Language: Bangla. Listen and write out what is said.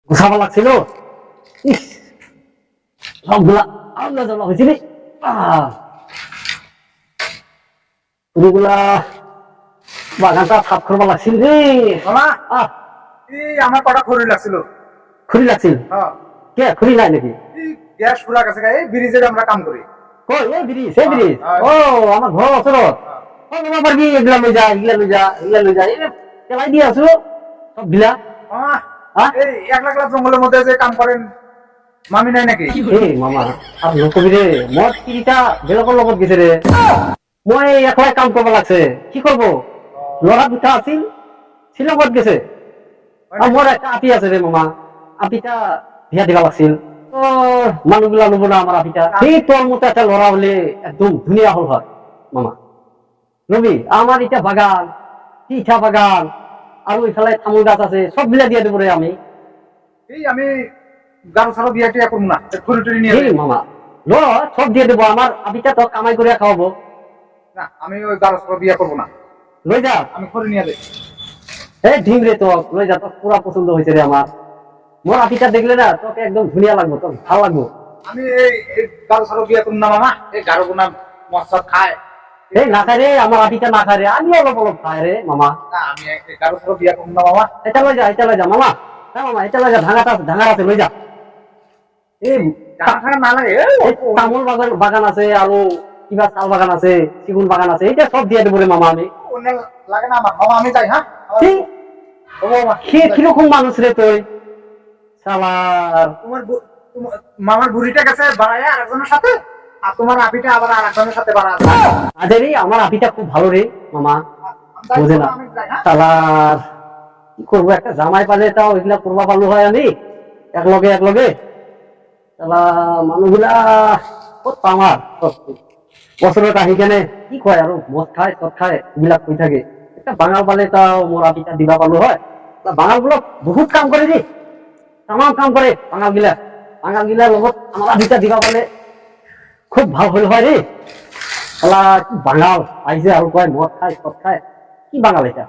গুছাব লাগছিল ইস সবগুলা আল্লাহ জ্বালা হয়েছে রে পুরোগুলা বাগানটা সাফ করবা লাগছিল রে মামা আহ এই আমার কটা খড়ি লাগছিল। খুরি লাগছিল হ্যাঁ কে খুরি নাই নাকি এই গ্যাস ফুরা গেছে এই ব্রিজে আমরা কাম করি। কই এই ব্রিজ এই ব্রিজ হ্যাঁ। ও আমার ঘর অসর ও বাবা বাড়ি এগুলা লই যা এগুলা লই যা এগুলা লই যা এই চালাই দিয়ে আসো সব দিলা মামা হ্যাঁ? এই একলা একলা জঙ্গলের মধ্যে যে কাম করেন মামি নাই নাকি? এই মামা আর নকবি রে মদ কিটা বেলকর লগত গেছে রে মই একলাই কাম করবা লাগছে কি করব লড়া দুটা আছিল শিলংত গেছে আর মোর একটা আপি আছে রে মামা আপিটা বিয়া দিবা লাগছিল তো মানুহগুলা লব না আমার আপিটা সেই তোর মতো একটা লড়া হলে একদম ধুনীয়া হল হয় মামা রবি আমার এটা বাগান পিঠা বাগান আর ওইখানে তামোল গাছ আছে সব মিলা দিয়ে দেবো রে আমি এই আমি গারো ছাড়া বিয়া টিয়া করবো না খড়ি টড়ি নিয়ে এই মামা ল সব দিয়ে দেবো আমার আপিটা তো কামাই করে খাওয়াবো না আমি ওই গারো ছাড়া বিয়া করবো না লই যা আমি খড়ি নিয়ে যাই। এই ঢিম রে তো লই যা তোর পুরা পছন্দ হয়েছে রে আমার মোর আপিটা দেখলে না তোকে একদম ধুনিয়া লাগবো তোর ভালো লাগবো আমি এই গারো ছাড়া বিয়া করবো না মামা এই গারো গুনা মশলা খায় এই না খায় রে আমার আপিটা না খায় রে আমি অলপ অলপ খায় রে মামা না আমি এই গারো ছাড়া বিয়া করবো না মামা। এটা লই যা মামা হ্যাঁ মামা এটা লই যা ভাঙাটা আছে লই যা এই টাকা টাকা না লাগে এই তামোল বাগান আছে আর কিবা চাল বাগান আছে সিগুন বাগান আছে এটা সব দিয়ে দেবো রে মামা আমি অন্য লাগে না আমার মামা আমি যাই হ্যাঁ কি ও মামা সে কিরকম মানুষ রে তুই শালার মামার বুড়িটা গেছে বাড়ায় আরেকজনের সাথে আর তোমার আপিটা আবার আরেকজনের সাথে বাড়া আছে। আজ রে আমার আপিটা খুব ভালো রে মামা তাই বোঝে না আমি যাই হ্যাঁ। শালার কি করবো একটা জামাই পালে তাও এগুলা করবা পারলো হয় আমি একলগে শালা মানুষগুলা কত আমার বছরের আহি কেনে কি কয় আর মদ খায় সদ খায় এগুলা কই থাকে একটা বাঙাল পালে তাও মোর আপিটা দিবা পারলো হয় বাঙাল গুলো বহুত কাম করে রে তাম কাম করে বাঙাল গিলা লগত আমার আপিটা দিবা পারলে খুব ভালো হইল হয় রে শালা কি বাঙাল আইছে আর কয় মদ খায় সদ খায় কি বাঙাল এটা